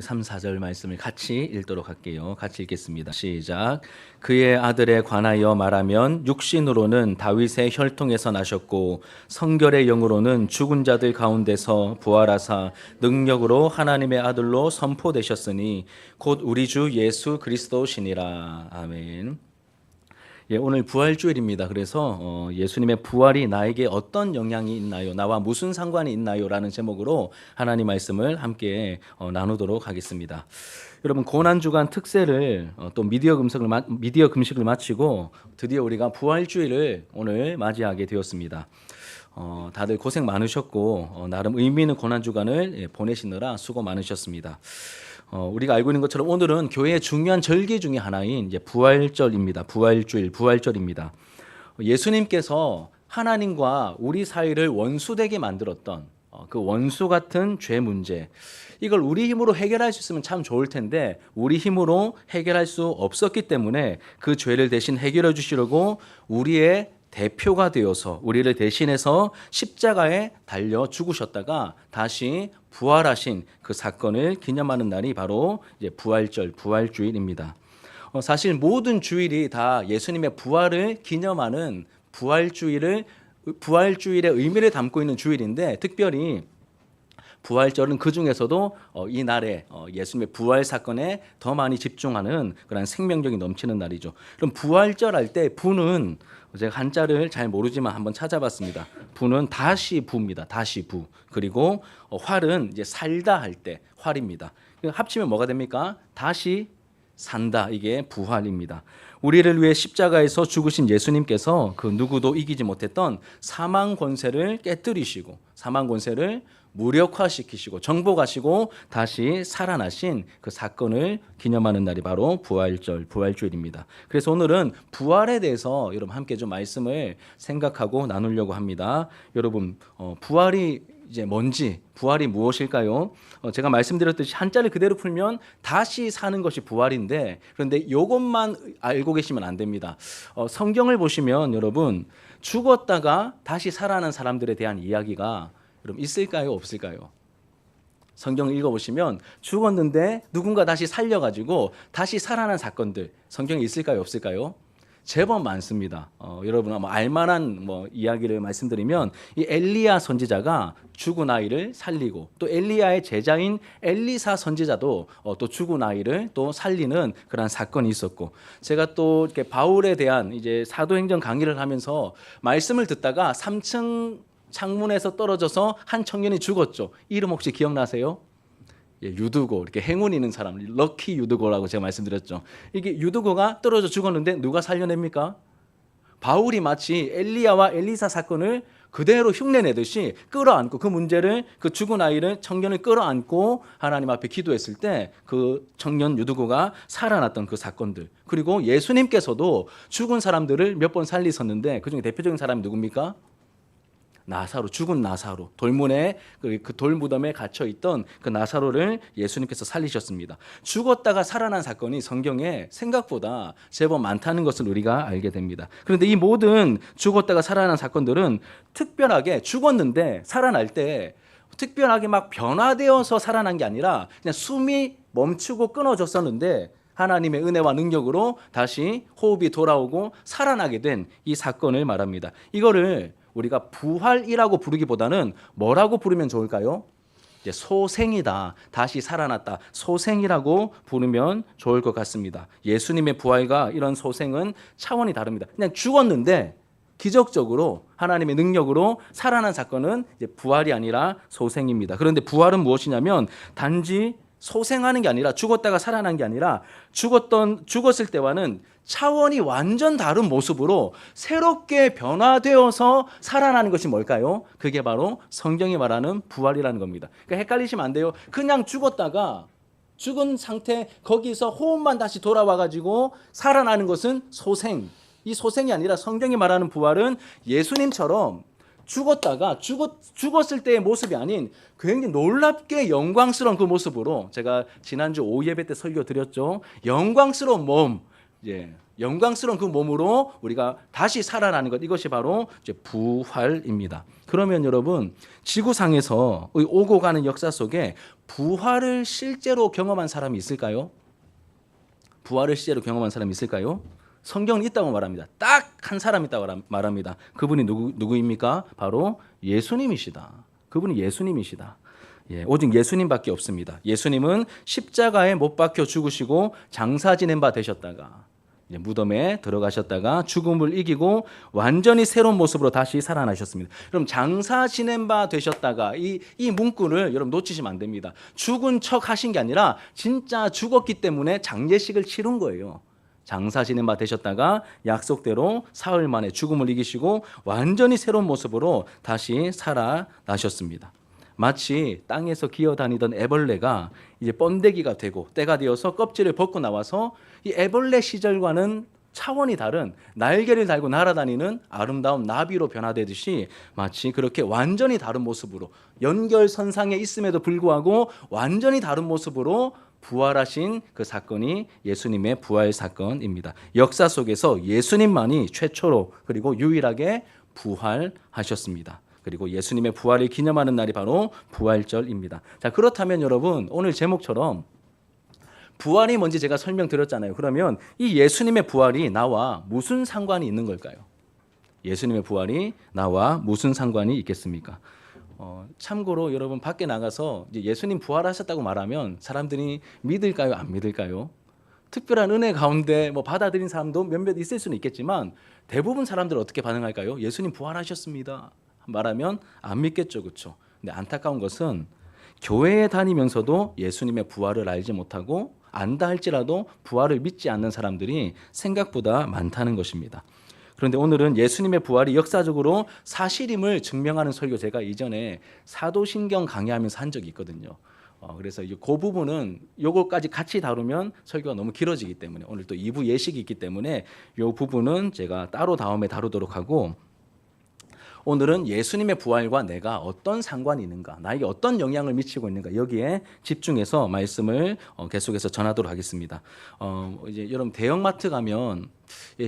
3, 4절 말씀을 같이 읽도록 할게요. 같이 읽겠습니다. 시작. 그의 아들에 관하여 말하면 육신으로는 다윗의 혈통에서 나셨고 성결의 영으로는 죽은 자들 가운데서 부활하사 능력으로 하나님의 아들로 선포되셨으니 곧 우리 주 예수 그리스도시니라. 아멘. 오늘 부활주일입니다. 그래서 예수님의 부활이 나에게 어떤 영향이 있나요? 나와 무슨 상관이 있나요? 라는 제목으로 하나님 말씀을 함께 나누도록 하겠습니다. 여러분, 고난주간 특세를 또 미디어 금식을 마치고 드디어 우리가 부활주일을 오늘 맞이하게 되었습니다. 다들 고생 많으셨고 나름 의미 있는 고난주간을 보내시느라 수고 많으셨습니다. 우리가 알고 있는 것처럼 오늘은 교회의 중요한 절기 중에 하나인 이제 부활절입니다. 부활주일, 부활절입니다. 예수님께서 하나님과 우리 사이를 원수되게 만들었던 그 원수 같은 죄 문제, 이걸 우리 힘으로 해결할 수 있으면 참 좋을 텐데 우리 힘으로 해결할 수 없었기 때문에 그 죄를 대신 해결해 주시려고 우리의 대표가 되어서 우리를 대신해서 십자가에 달려 죽으셨다가 다시 부활하신 그 사건을 기념하는 날이 바로 이제 부활절, 부활주일입니다. 사실 모든 주일이 다 예수님의 부활을 기념하는 부활주일의 의미를 담고 있는 주일인데, 특별히 부활절은 그 중에서도 이 날에 예수님의 부활 사건에 더 많이 집중하는 그런 생명력이 넘치는 날이죠. 그럼 부활절 할 때 부는 제가 한자를 잘 모르지만 한번 찾아봤습니다. 부는 다시 부입니다. 다시 부. 그리고 활은 이제 살다 할 때 활입니다. 합치면 뭐가 됩니까? 다시 산다. 이게 부활입니다. 우리를 위해 십자가에서 죽으신 예수님께서 그 누구도 이기지 못했던 사망 권세를 깨뜨리시고 사망 권세를 무력화시키시고 정복하시고 다시 살아나신 그 사건을 기념하는 날이 바로 부활절, 부활주일입니다. 그래서 오늘은 부활에 대해서 여러분 함께 좀 말씀을 생각하고 나누려고 합니다. 여러분, 부활이 이제 뭔지, 부활이 무엇일까요? 제가 말씀드렸듯이 한자를 그대로 풀면 다시 사는 것이 부활인데, 그런데 이것만 알고 계시면 안 됩니다. 성경을 보시면 여러분, 죽었다가 다시 살아난 사람들에 대한 이야기가 여러분 있을까요? 없을까요? 성경을 읽어보시면 죽었는데 누군가 다시 살려가지고 다시 살아난 사건들 성경에 있을까요? 없을까요? 제법 많습니다. 여러분 아마 알만한 이야기를 말씀드리면 이 엘리야 선지자가 죽은 아이를 살리고, 또 엘리야의 제자인 엘리사 선지자도 또 죽은 아이를 또 살리는 그런 사건이 있었고, 제가 또 이렇게 바울에 대한 이제 사도행전 강의를 하면서 말씀을 듣다가 3층 창문에서 떨어져서 한 청년이 죽었죠. 이름 혹시 기억나세요? 유두고, 이렇게 행운 있는 사람, 럭키 유두고라고 제가 말씀드렸죠. 이게 유두고가 떨어져 죽었는데 누가 살려냅니까? 바울이 마치 엘리야와 엘리사 사건을 그대로 흉내내듯이 끌어안고 그 문제를, 그 죽은 아이를, 청년을 끌어안고 하나님 앞에 기도했을 때 그 청년 유두고가 살아났던 그 사건들, 그리고 예수님께서도 죽은 사람들을 몇 번 살리셨는데 그중에 대표적인 사람이 누굽니까? 나사로, 죽은 나사로, 돌문에 그 돌무덤에 갇혀 있던 그 나사로를 예수님께서 살리셨습니다. 죽었다가 살아난 사건이 성경에 생각보다 제법 많다는 것을 우리가 알게 됩니다. 그런데 이 모든 죽었다가 살아난 사건들은 특별하게 죽었는데 살아날 때 특별하게 막 변화되어서 살아난 게 아니라 그냥 숨이 멈추고 끊어졌었는데 하나님의 은혜와 능력으로 다시 호흡이 돌아오고 살아나게 된 이 사건을 말합니다. 이거를 우리가 부활이라고 부르기보다는 뭐라고 부르면 좋을까요? 이제 소생이다, 다시 살아났다, 소생이라고 부르면 좋을 것 같습니다. 예수님의 부활과 이런 소생은 차원이 다릅니다. 그냥 죽었는데 기적적으로 하나님의 능력으로 살아난 사건은 이제 부활이 아니라 소생입니다. 그런데 부활은 무엇이냐면 단지 소생하는 게 아니라, 죽었다가 살아난 게 아니라 죽었을 때와는 차원이 완전 다른 모습으로 새롭게 변화되어서 살아나는 것이 뭘까요? 그게 바로 성경이 말하는 부활이라는 겁니다. 그러니까 헷갈리시면 안 돼요. 그냥 죽었다가 죽은 상태 거기서 호흡만 다시 돌아와가지고 살아나는 것은 소생. 이 소생이 아니라 성경이 말하는 부활은 예수님처럼 죽었다가 죽었을 때의 모습이 아닌 굉장히 놀랍게 영광스러운 그 모습으로, 제가 지난주 오후 예배 때 설교 드렸죠. 영광스러운 몸, 이제 영광스러운 그 몸으로 우리가 다시 살아나는 것, 이것이 바로 이제 부활입니다. 그러면 여러분, 지구상에서 오고 가는 역사 속에 부활을 실제로 경험한 사람이 있을까요? 부활을 실제로 경험한 사람이 있을까요? 성경은 있다고 말합니다. 딱 한 사람 있다고 말합니다. 그분이 누구입니까? 바로 예수님이시다. 그분이 예수님이시다. 예, 오직 예수님밖에 없습니다. 예수님은 십자가에 못 박혀 죽으시고 장사 지낸 바 되셨다가 이제 무덤에 들어가셨다가 죽음을 이기고 완전히 새로운 모습으로 다시 살아나셨습니다. 그럼 장사 지낸 바 되셨다가 이 문구를 여러분 놓치시면 안 됩니다. 죽은 척 하신 게 아니라 진짜 죽었기 때문에 장례식을 치른 거예요. 장사 지낸 바 되셨다가 약속대로 사흘 만에 죽음을 이기시고 완전히 새로운 모습으로 다시 살아나셨습니다. 마치 땅에서 기어다니던 애벌레가 이제 번데기가 되고 때가 되어서 껍질을 벗고 나와서 이 애벌레 시절과는 차원이 다른 날개를 달고 날아다니는 아름다운 나비로 변화되듯이 마치 그렇게 완전히 다른 모습으로 연결선상에 있음에도 불구하고 완전히 다른 모습으로 부활하신 그 사건이 예수님의 부활 사건입니다. 역사 속에서 예수님만이 최초로 그리고 유일하게 부활하셨습니다. 그리고 예수님의 부활을 기념하는 날이 바로 부활절입니다. 자, 그렇다면 여러분, 오늘 제목처럼 부활이 뭔지 제가 설명드렸잖아요. 그러면 이 예수님의 부활이 나와 무슨 상관이 있는 걸까요? 예수님의 부활이 나와 무슨 상관이 있겠습니까? 참고로 여러분, 밖에 나가서 이제 예수님 부활하셨다고 말하면 사람들이 믿을까요? 안 믿을까요? 특별한 은혜 가운데 받아들인 사람도 몇몇 있을 수는 있겠지만 대부분 사람들 어떻게 반응할까요? 예수님 부활하셨습니다 말하면 안 믿겠죠, 그렇죠? 근데 안타까운 것은 교회에 다니면서도 예수님의 부활을 알지 못하고 안다 할지라도 부활을 믿지 않는 사람들이 생각보다 많다는 것입니다. 그런데 오늘은 예수님의 부활이 역사적으로 사실임을 증명하는 설교 제가 이전에 사도신경 강의하면서 한 적이 있거든요. 그래서 그 부분은 요거까지 같이 다루면 설교가 너무 길어지기 때문에 오늘 또 2부 예식이 있기 때문에 요 부분은 제가 따로 다음에 다루도록 하고, 오늘은 예수님의 부활과 내가 어떤 상관이 있는가, 나에게 어떤 영향을 미치고 있는가, 여기에 집중해서 말씀을 계속해서 전하도록 하겠습니다. 이제 여러분 대형마트 가면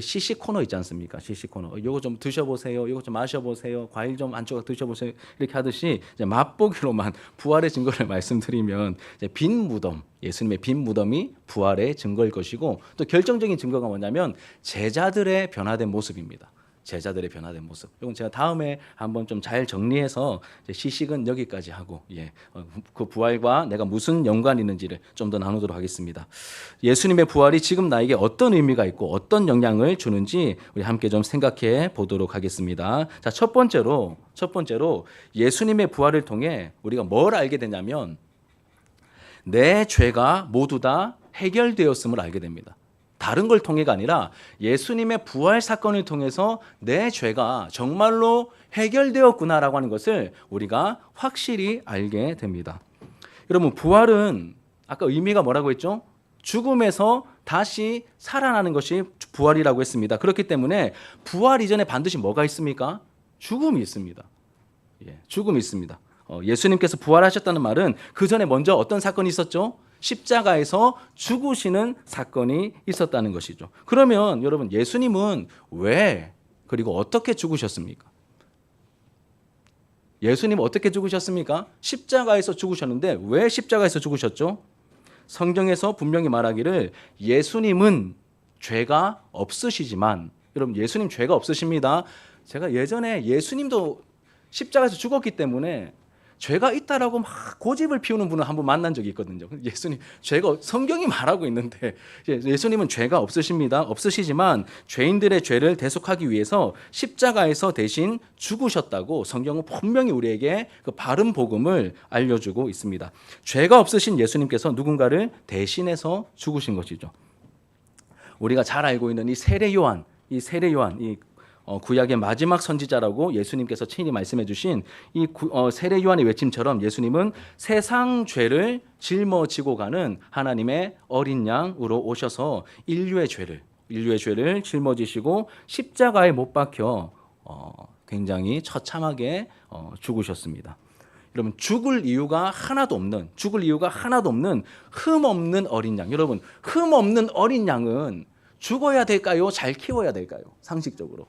시식 코너 있지 않습니까? 시식 코너. 요거 좀 드셔보세요. 요거 좀 마셔보세요. 과일 좀 한 조각 드셔보세요. 이렇게 하듯이 이제 맛보기로만 부활의 증거를 말씀드리면 이제 빈 무덤, 예수님의 빈 무덤이 부활의 증거일 것이고, 또 결정적인 증거가 뭐냐면 제자들의 변화된 모습입니다. 제자들의 변화된 모습. 이건 제가 다음에 한번 좀 잘 정리해서 시식은 여기까지 하고, 그 부활과 내가 무슨 연관이 있는지를 좀 더 나누도록 하겠습니다. 예수님의 부활이 지금 나에게 어떤 의미가 있고 어떤 영향을 주는지 우리 함께 좀 생각해 보도록 하겠습니다. 자, 첫 번째로 예수님의 부활을 통해 우리가 뭘 알게 되냐면 내 죄가 모두 다 해결되었음을 알게 됩니다. 다른 걸 통해가 아니라 예수님의 부활 사건을 통해서 내 죄가 정말로 해결되었구나라고 하는 것을 우리가 확실히 알게 됩니다. 여러분, 부활은 아까 의미가 뭐라고 했죠? 죽음에서 다시 살아나는 것이 부활이라고 했습니다. 그렇기 때문에 부활 이전에 반드시 뭐가 있습니까? 죽음이 있습니다. 죽음이 있습니다. 예수님께서 부활하셨다는 말은 그 전에 먼저 어떤 사건이 있었죠? 십자가에서 죽으시는 사건이 있었다는 것이죠. 그러면 여러분, 예수님은 왜 그리고 어떻게 죽으셨습니까? 예수님은 어떻게 죽으셨습니까? 십자가에서 죽으셨는데 왜 십자가에서 죽으셨죠? 성경에서 분명히 말하기를 예수님은 죄가 없으시지만, 여러분 예수님 죄가 없으십니다. 제가 예전에 예수님도 십자가에서 죽었기 때문에 죄가 있다라고 막 고집을 피우는 분을 한번 만난 적이 있거든요. 예수님 죄가, 성경이 말하고 있는데 예수님은 죄가 없으시지만 죄인들의 죄를 대속하기 위해서 십자가에서 대신 죽으셨다고 성경은 분명히 우리에게 그 바른 복음을 알려주고 있습니다. 죄가 없으신 예수님께서 누군가를 대신해서 죽으신 것이죠. 우리가 잘 알고 있는 이 세례 요한, 구약의 마지막 선지자라고 예수님께서 친히 말씀해 주신 이 세례 요한의 외침처럼 예수님은 세상 죄를 짊어지고 가는 하나님의 어린 양으로 오셔서 인류의 죄를 짊어지시고 십자가에 못 박혀 굉장히 처참하게 죽으셨습니다. 여러분, 죽을 이유가 하나도 없는 흠 없는 어린 양. 여러분, 흠 없는 어린 양은 죽어야 될까요? 잘 키워야 될까요? 상식적으로.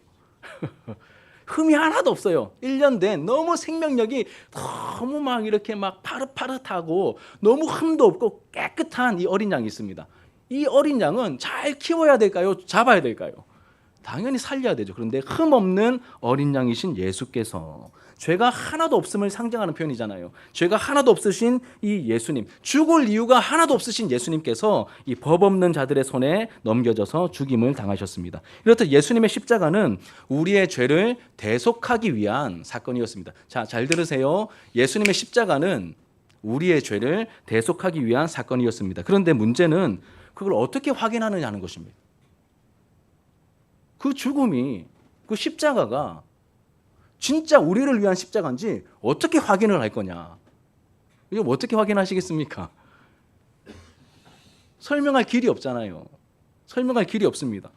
흠이 하나도 없어요. 1년 된 너무 생명력이 너무 막 이렇게 막 파릇파릇하고 너무 흠도 없고 깨끗한 이 어린 양이 있습니다. 이 어린 양은 잘 키워야 될까요? 잡아야 될까요? 당연히 살려야 되죠. 그런데 흠 없는 어린 양이신 예수께서 죄가 하나도 없음을 상징하는 표현이잖아요. 죄가 하나도 없으신 이 예수님, 죽을 이유가 하나도 없으신 예수님께서 이 법 없는 자들의 손에 넘겨져서 죽임을 당하셨습니다. 이렇듯 예수님의 십자가는 우리의 죄를 대속하기 위한 사건이었습니다. 자, 잘 들으세요. 예수님의 십자가는 우리의 죄를 대속하기 위한 사건이었습니다. 그런데 문제는 그걸 어떻게 확인하느냐는 것입니다. 그 죽음이, 그 십자가가 진짜 우리를 위한 십자가인지 어떻게 확인을 할 거냐? 이거 어떻게 확인하시겠습니까? 설명할 길이 없잖아요. 설명할 길이 없습니다.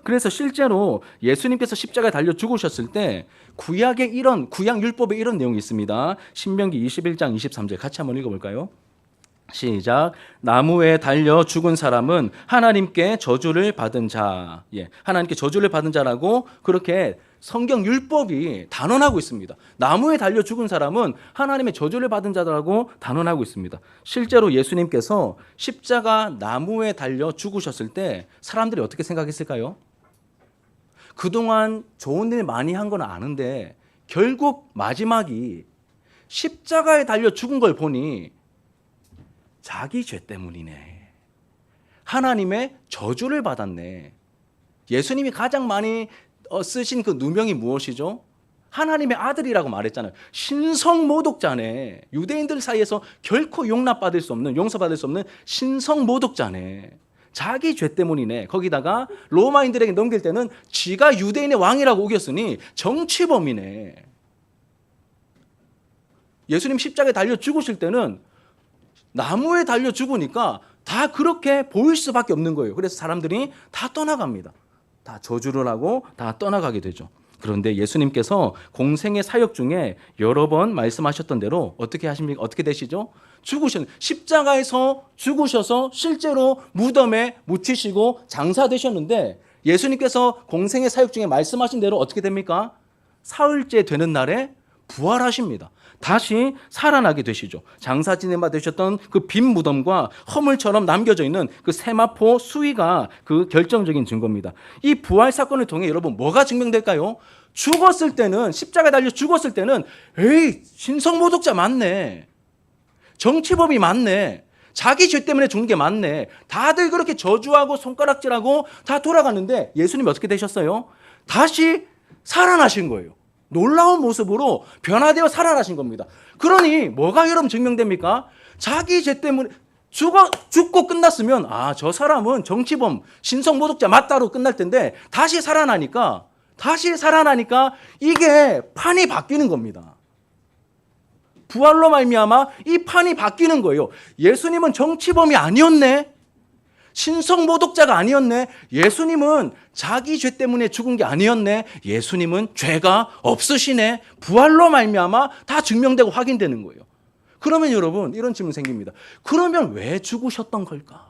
그래서 실제로 예수님께서 십자가에 달려 죽으셨을 때 구약 율법에 이런 내용이 있습니다. 신명기 21장 23절 같이 한번 읽어볼까요? 시작. 나무에 달려 죽은 사람은 하나님께 저주를 받은 자. 하나님께 저주를 받은 자라고 그렇게 성경 율법이 단언하고 있습니다. 나무에 달려 죽은 사람은 하나님의 저주를 받은 자라고 단언하고 있습니다. 실제로 예수님께서 십자가 나무에 달려 죽으셨을 때 사람들이 어떻게 생각했을까요? 그동안 좋은 일 많이 한 건 아는데 결국 마지막이 십자가에 달려 죽은 걸 보니 자기 죄 때문이네. 하나님의 저주를 받았네. 예수님이 가장 많이 쓰신 그 누명이 무엇이죠? 하나님의 아들이라고 말했잖아요. 신성모독자네. 유대인들 사이에서 결코 용서받을 수 없는 신성모독자네. 자기 죄 때문이네. 거기다가 로마인들에게 넘길 때는 지가 유대인의 왕이라고 우겼으니 정치범이네. 예수님 십자가에 달려 죽으실 때는 나무에 달려 죽으니까 다 그렇게 보일 수밖에 없는 거예요. 그래서 사람들이 다 떠나갑니다. 다 저주를 하고 다 떠나가게 되죠. 그런데 예수님께서 공생의 사역 중에 여러 번 말씀하셨던 대로 어떻게 하십니까? 어떻게 되시죠? 십자가에서 죽으셔서 실제로 무덤에 묻히시고 장사되셨는데 예수님께서 공생의 사역 중에 말씀하신 대로 어떻게 됩니까? 사흘째 되는 날에 부활하십니다. 다시 살아나게 되시죠. 장사 지내마 되셨던 그 빈 무덤과 허물처럼 남겨져 있는 그 세마포 수위가 그 결정적인 증거입니다. 이 부활 사건을 통해 여러분 뭐가 증명될까요? 죽었을 때는 십자가에 달려 죽었을 때는 에이 신성모독자 맞네. 정치범이 맞네. 자기 죄 때문에 죽는 게 맞네. 다들 그렇게 저주하고 손가락질하고 다 돌아갔는데 예수님이 어떻게 되셨어요? 다시 살아나신 거예요. 놀라운 모습으로 변화되어 살아나신 겁니다. 그러니 뭐가 여러분 증명됩니까? 자기 죄 때문에 죽고 끝났으면 저 사람은 정치범, 신성모독자 맞다로 끝날 텐데 다시 살아나니까 이게 판이 바뀌는 겁니다. 부활로 말미암아 이 판이 바뀌는 거예요. 예수님은 정치범이 아니었네. 신성모독자가 아니었네. 예수님은 자기 죄 때문에 죽은 게 아니었네. 예수님은 죄가 없으시네. 부활로 말미암아 다 증명되고 확인되는 거예요. 그러면 여러분 이런 질문 생깁니다. 그러면 왜 죽으셨던 걸까?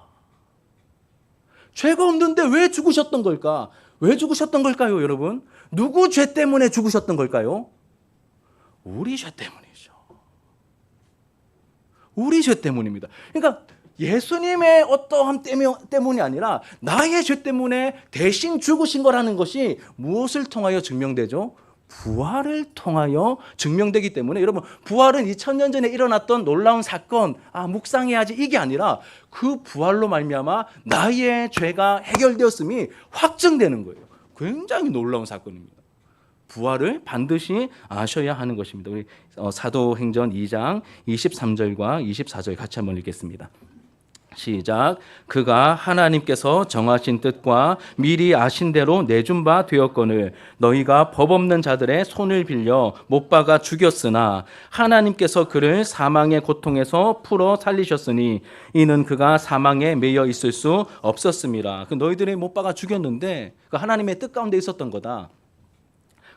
죄가 없는데 왜 죽으셨던 걸까? 왜 죽으셨던 걸까요, 여러분? 누구 죄 때문에 죽으셨던 걸까요? 우리 죄 때문이죠. 우리 죄 때문입니다. 그러니까 예수님의 어떠함 때문이 아니라 나의 죄 때문에 대신 죽으신 거라는 것이 무엇을 통하여 증명되죠? 부활을 통하여 증명되기 때문에 여러분 부활은 2000년 전에 일어났던 놀라운 사건 묵상해야지 이게 아니라 그 부활로 말미암아 나의 죄가 해결되었음이 확증되는 거예요. 굉장히 놀라운 사건입니다. 부활을 반드시 아셔야 하는 것입니다. 우리 사도행전 2장 23절과 24절 같이 한번 읽겠습니다. 시작. 그가 하나님께서 정하신 뜻과 미리 아신 대로 내준 바 되었거늘 너희가 법 없는 자들의 손을 빌려 못 박아 죽였으나 하나님께서 그를 사망의 고통에서 풀어 살리셨으니 이는 그가 사망에 매여 있을 수 없었습니다. 그 너희들이 못 박아 죽였는데 그 하나님의 뜻 가운데 있었던 거다.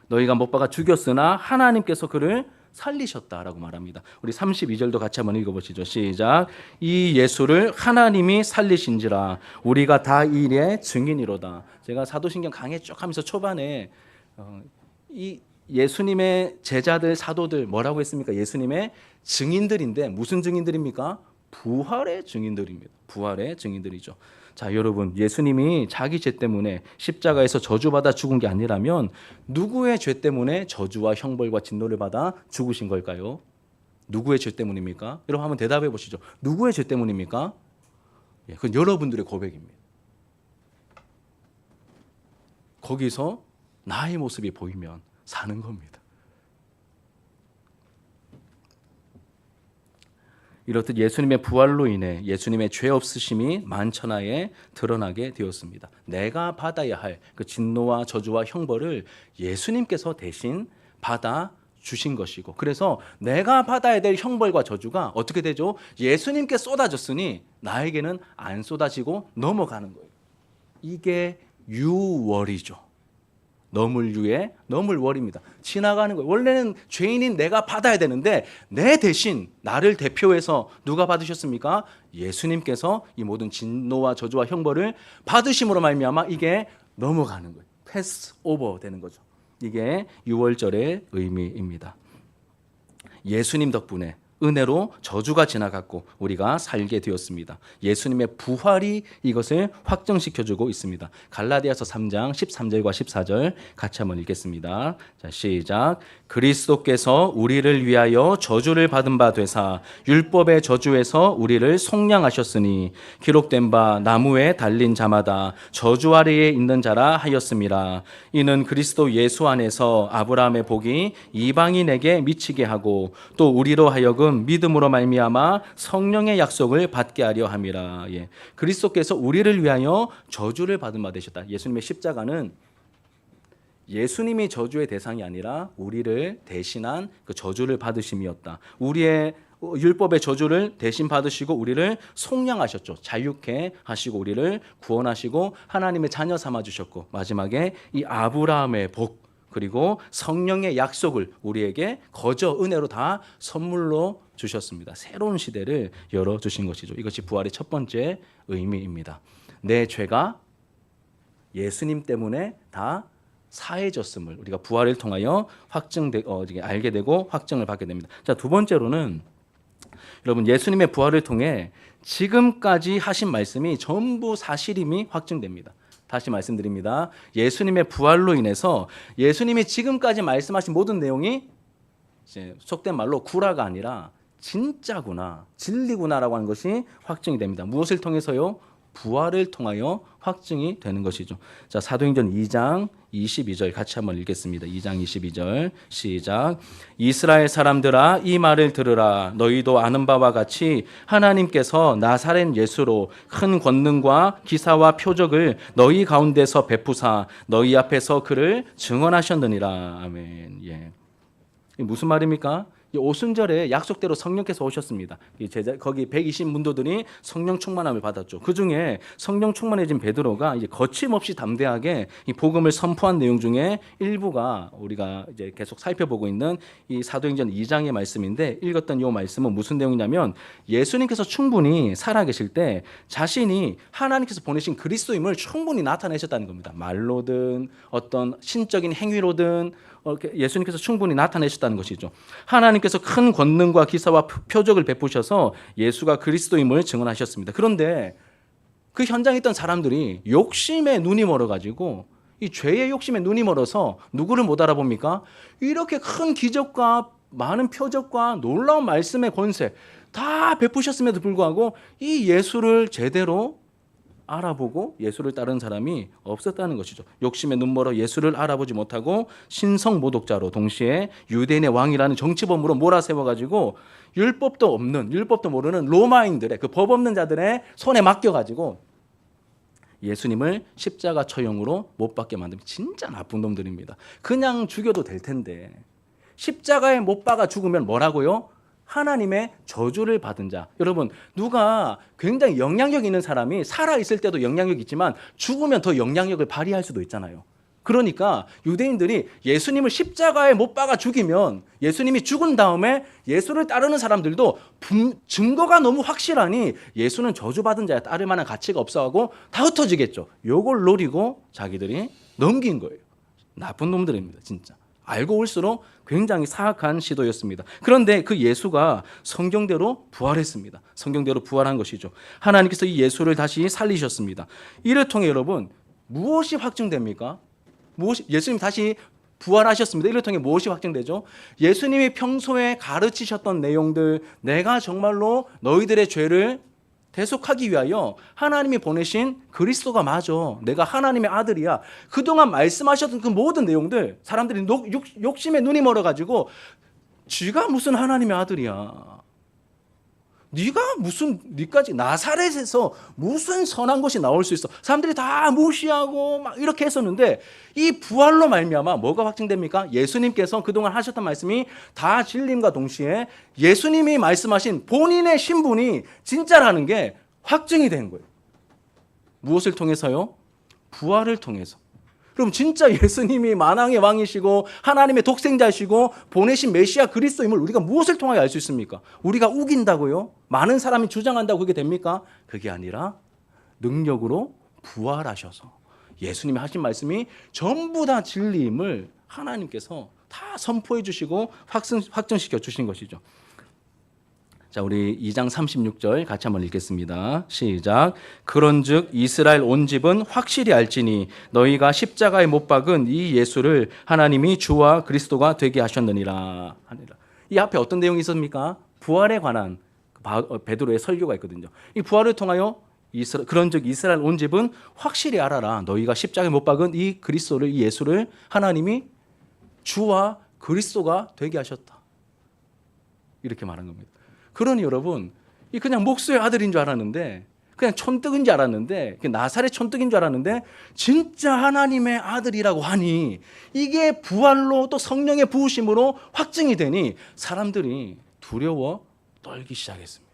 너희가 못 박아 죽였으나 하나님께서 그를 살리셨다라고 말합니다. 우리 32절도 같이 한번 읽어보시죠. 시작. 이 예수를 하나님이 살리신지라 우리가 다 이 일의 증인이로다. 제가 사도신경 강해 쭉 하면서 초반에 이 예수님의 제자들 사도들 뭐라고 했습니까? 예수님의 증인들인데 무슨 증인들입니까? 부활의 증인들입니다. 부활의 증인들이죠. 자, 여러분, 예수님이 자기 죄 때문에 십자가에서 저주받아 죽은 게 아니라면 누구의 죄 때문에 저주와 형벌과 진노를 받아 죽으신 걸까요? 누구의 죄 때문입니까? 여러분 한번 대답해 보시죠. 누구의 죄 때문입니까? 예, 그건 여러분들의 고백입니다. 거기서 나의 모습이 보이면 사는 겁니다. 이렇듯 예수님의 부활로 인해 예수님의 죄 없으심이 만천하에 드러나게 되었습니다. 내가 받아야 할 그 진노와 저주와 형벌을 예수님께서 대신 받아 주신 것이고, 그래서 내가 받아야 될 형벌과 저주가 어떻게 되죠? 예수님께 쏟아졌으니 나에게는 안 쏟아지고 넘어가는 거예요. 이게 유월이죠. 넘을 유에 넘을 월입니다. 지나가는 거예요. 원래는 죄인인 내가 받아야 되는데 내 대신 나를 대표해서 누가 받으셨습니까? 예수님께서 이 모든 진노와 저주와 형벌을 받으심으로 말미암아 이게 넘어가는 거예요. 패스 오버 되는 거죠. 이게 유월절의 의미입니다. 예수님 덕분에 은혜로 저주가 지나갔고 우리가 살게 되었습니다. 예수님의 부활이 이것을 확정시켜주고 있습니다. 갈라디아서 3장 13절과 14절 같이 한번 읽겠습니다. 자, 시작. 그리스도께서 우리를 위하여 저주를 받은 바 되사 율법의 저주에서 우리를 속량하셨으니 기록된 바 나무에 달린 자마다 저주 아래에 있는 자라 하였음이라. 이는 그리스도 예수 안에서 아브라함의 복이 이방인에게 미치게 하고 또 우리로 하여금 믿음으로 말미암아 성령의 약속을 받게 하려 함이라. 예. 그리스도께서 우리를 위하여 저주를 받은 바 되셨다. 예수님의 십자가는 예수님이 저주의 대상이 아니라 우리를 대신한 그 저주를 받으심이었다. 우리의 율법의 저주를 대신 받으시고 우리를 속량하셨죠. 자유케 하시고 우리를 구원하시고 하나님의 자녀 삼아 주셨고, 마지막에 이 아브라함의 복 그리고 성령의 약속을 우리에게 거저 은혜로 다 선물로 주셨습니다. 새로운 시대를 열어주신 것이죠. 이것이 부활의 첫 번째 의미입니다. 내 죄가 예수님 때문에 다 사해졌음을 우리가 부활을 통하여 알게 되고 확증을 받게 됩니다. 자, 두 번째로는 여러분, 예수님의 부활을 통해 지금까지 하신 말씀이 전부 사실임이 확증됩니다. 다시 말씀드립니다. 예수님의 부활로 인해서 예수님이 지금까지 말씀하신 모든 내용이 이제 속된 말로 구라가 아니라 진짜구나, 진리구나라고 하는 것이 확증이 됩니다. 무엇을 통해서요? 부활을 통하여 확증이 되는 것이죠. 자, 사도행전 2장 22절 같이 한번 읽겠습니다. 2장 22절 시작. 이스라엘 사람들아 이 말을 들으라. 너희도 아는 바와 같이 하나님께서 나사렛 예수로 큰 권능과 기사와 표적을 너희 가운데서 베푸사 너희 앞에서 그를 증언하셨느니라. 아멘. 예. 이게 무슨 말입니까? 오순절에 약속대로 성령께서 오셨습니다. 거기 120문도들이 성령 충만함을 받았죠. 그 중에 성령 충만해진 베드로가 이제 거침없이 담대하게 이 복음을 선포한 내용 중에 일부가 우리가 이제 계속 살펴보고 있는 이 사도행전 2장의 말씀인데, 읽었던 이 말씀은 무슨 내용이냐면 예수님께서 충분히 살아계실 때 자신이 하나님께서 보내신 그리스도임을 충분히 나타내셨다는 겁니다. 말로든 어떤 신적인 행위로든 예수님께서 충분히 나타내셨다는 것이죠. 하나님께서 큰 권능과 기사와 표적을 베푸셔서 예수가 그리스도임을 증언하셨습니다. 그런데 그 현장에 있던 사람들이 욕심에 눈이 멀어가지고, 이 죄의 욕심에 눈이 멀어서 누구를 못 알아봅니까? 이렇게 큰 기적과 많은 표적과 놀라운 말씀의 권세 다 베푸셨음에도 불구하고 이 예수를 제대로 알아보고 예수를 따르는 사람이 없었다는 것이죠. 욕심에 눈멀어 예수를 알아보지 못하고 신성모독자로 동시에 유대인의 왕이라는 정치범으로 몰아세워가지고 율법도 모르는 로마인들의 그 법 없는 자들의 손에 맡겨가지고 예수님을 십자가 처형으로 못 박게 만들면 진짜 나쁜 놈들입니다. 그냥 죽여도 될 텐데 십자가에 못 박아 죽으면 뭐라고요? 하나님의 저주를 받은 자. 여러분, 누가 굉장히 영향력 있는 사람이 살아있을 때도 영향력이 있지만 죽으면 더 영향력을 발휘할 수도 있잖아요. 그러니까 유대인들이 예수님을 십자가에 못 박아 죽이면 예수님이 죽은 다음에 예수를 따르는 사람들도 증거가 너무 확실하니 예수는 저주받은 자야 따를 만한 가치가 없어하고 다 흩어지겠죠. 요걸 노리고 자기들이 넘긴 거예요. 나쁜 놈들입니다, 진짜. 알고 올수록 굉장히 사악한 시도였습니다. 그런데 그 예수가 성경대로 부활했습니다. 성경대로 부활한 것이죠. 하나님께서 이 예수를 다시 살리셨습니다. 이를 통해 여러분 무엇이 확증됩니까? 예수님 다시 부활하셨습니다. 이를 통해 무엇이 확증되죠? 예수님이 평소에 가르치셨던 내용들, 내가 정말로 너희들의 죄를 대속하기 위하여 하나님이 보내신 그리스도가 맞아. 내가 하나님의 아들이야. 그동안 말씀하셨던 그 모든 내용들, 사람들이 욕심에 눈이 멀어가지고 쥐가 무슨 하나님의 아들이야. 네가 무슨, 네까지 나사렛에서 무슨 선한 것이 나올 수 있어. 사람들이 다 무시하고 막 이렇게 했었는데 이 부활로 말미암아 뭐가 확증됩니까? 예수님께서 그동안 하셨던 말씀이 다 진림과 동시에 예수님이 말씀하신 본인의 신분이 진짜라는 게 확증이 된 거예요. 무엇을 통해서요? 부활을 통해서. 그럼 진짜 예수님이 만왕의 왕이시고 하나님의 독생자시고 보내신 메시아 그리스도임을 우리가 무엇을 통하여 알 수 있습니까? 우리가 우긴다고요? 많은 사람이 주장한다고 그게 됩니까? 그게 아니라 능력으로 부활하셔서 예수님이 하신 말씀이 전부 다 진리임을 하나님께서 다 선포해 주시고 확증시켜 주신 것이죠. 자, 우리 2장 36절 같이 한번 읽겠습니다. 시작. 그런즉 이스라엘 온 집은 확실히 알지니 너희가 십자가에 못 박은 이 예수를 하나님이 주와 그리스도가 되게 하셨느니라. 이 앞에 어떤 내용이 있습니까? 부활에 관한 베드로의 설교가 있거든요. 이 부활을 통하여 그런즉 이스라엘 온 집은 확실히 알아라. 너희가 십자가에 못 박은 이 그리스도를, 이 예수를 하나님이 주와 그리스도가 되게 하셨다. 이렇게 말한 겁니다. 그러니 여러분, 이 그냥 목수의 아들인 줄 알았는데, 그냥 촌뜨기인 줄 알았는데, 나사렛 촌뜨기인 줄 알았는데, 진짜 하나님의 아들이라고 하니 이게 부활로 또 성령의 부으심으로 확증이 되니 사람들이 두려워 떨기 시작했습니다.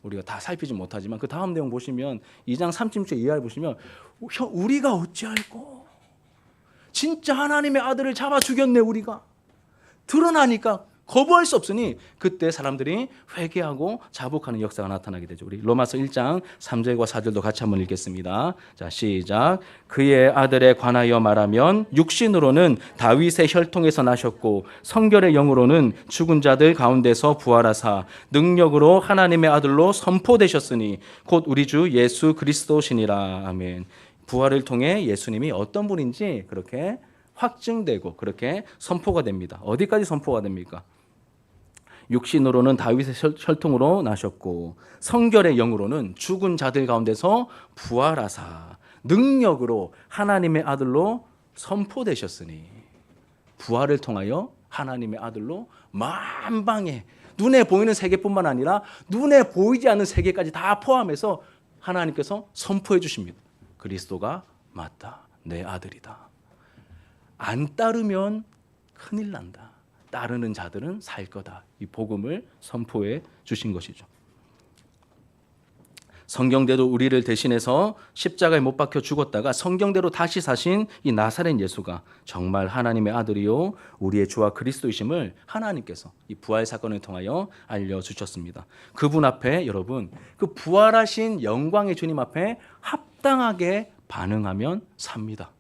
우리가 다 살피지 못하지만 그 다음 내용 보시면 2장 36절 이하를 보시면 우리가 어찌할꼬? 진짜 하나님의 아들을 잡아 죽였네 우리가. 드러나니까 거부할 수 없으니 그때 사람들이 회개하고 자복하는 역사가 나타나게 되죠. 우리 로마서 1장 3절과 4절도 같이 한번 읽겠습니다. 자, 시작. 그의 아들에 관하여 말하면 육신으로는 다윗의 혈통에서 나셨고 성결의 영으로는 죽은 자들 가운데서 부활하사 능력으로 하나님의 아들로 선포되셨으니 곧 우리 주 예수 그리스도시니라. 아멘. 부활을 통해 예수님이 어떤 분인지 그렇게 확증되고 그렇게 선포가 됩니다. 어디까지 선포가 됩니까? 육신으로는 다윗의 혈통으로 나셨고 성결의 영으로는 죽은 자들 가운데서 부활하사 능력으로 하나님의 아들로 선포되셨으니 부활을 통하여 하나님의 아들로 만방에 눈에 보이는 세계뿐만 아니라 눈에 보이지 않는 세계까지 다 포함해서 하나님께서 선포해 주십니다. 그리스도가 맞다. 내 아들이다. 안 따르면 큰일 난다. 따르는 자들은 살 거다. 이 복음을 선포해 주신 것이죠. 성경대로 우리를 대신해서 십자가에 못 박혀 죽었다가 성경대로 다시 사신 이 나사렛 예수가 정말 하나님의 아들이요 우리의 주와 그리스도이심을 하나님께서 이 부활 사건을 통하여 알려주셨습니다. 그분 앞에 여러분 그 부활하신 영광의 주님 앞에 합당하게 반응하면 삽니다.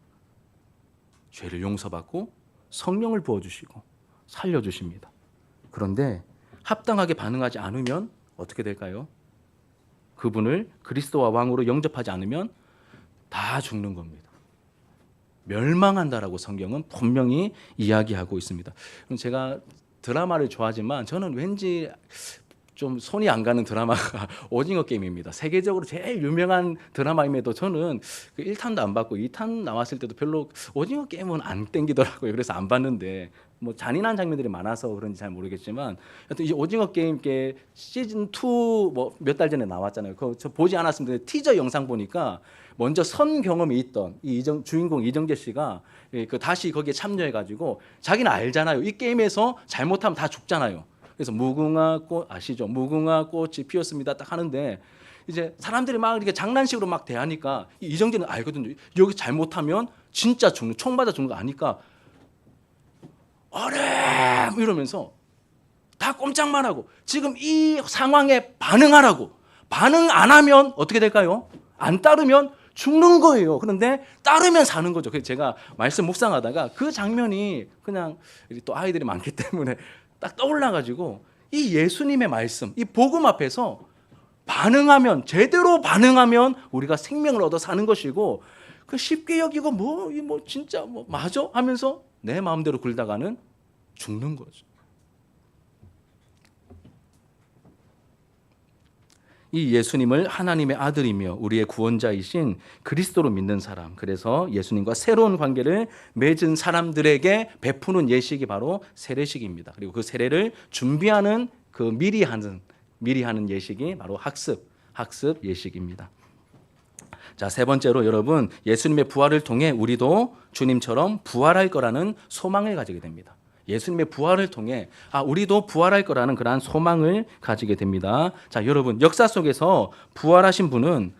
죄를 용서받고 성령을 부어주시고 살려주십니다. 그런데 합당하게 반응하지 않으면 어떻게 될까요? 그분을 그리스도와 왕으로 영접하지 않으면 다 죽는 겁니다. 멸망한다라고 성경은 분명히 이야기하고 있습니다. 제가 드라마를 좋아하지만 저는 왠지 좀 손이 안 가는 드라마가 오징어 게임입니다. 세계적으로 제일 유명한 드라마임에도 저는 그 1탄도 안 봤고 2탄 나왔을 때도 별로 오징어 게임은 안 땡기더라고요. 그래서 안 봤는데 뭐 잔인한 장면들이 많아서 그런지 잘 모르겠지만 하여튼 이 오징어 게임 시즌 2 뭐 몇 달 전에 나왔잖아요. 그거 저 보지 않았습니다. 티저 영상 보니까 먼저 선 경험이 있던 이 주인공 이정재 씨가 그 다시 거기에 참여해가지고 자기는 알잖아요. 이 게임에서 잘못하면 다 죽잖아요. 그래서 무궁화 꽃 아시죠? 무궁화 꽃이 피었습니다. 딱 하는데 이제 사람들이 막 이렇게 장난식으로 막 대하니까 이정재는 알거든요. 여기 잘못하면 진짜 죽는, 총 맞아 죽는 거 아니까 어래 이러면서 다 꼼짝만 하고 지금 이 상황에 반응하라고. 반응 안 하면 어떻게 될까요? 안 따르면 죽는 거예요. 그런데 따르면 사는 거죠. 그래서 제가 말씀 묵상하다가 그 장면이 그냥 또 아이들이 많기 때문에 딱 떠올라가지고 이 예수님의 말씀, 이 복음 앞에서 반응하면, 제대로 반응하면 우리가 생명을 얻어 사는 것이고, 그 쉽게 여기고 뭐 진짜 뭐 맞아 하면서 내 마음대로 굴다가는 죽는 거죠. 이 예수님을 하나님의 아들이며 우리의 구원자이신 그리스도로 믿는 사람, 그래서 예수님과 새로운 관계를 맺은 사람들에게 베푸는 예식이 바로 세례식입니다. 그리고 그 세례를 준비하는 그 미리 하는 예식이 바로 학습 예식입니다. 자, 세 번째로 여러분, 예수님의 부활을 통해 우리도 주님처럼 부활할 거라는 소망을 가지게 됩니다. 예수님의 부활을 통해 우리도 부활할 거라는 그러한 소망을 가지게 됩니다. 자, 여러분, 역사 속에서 부활하신 분은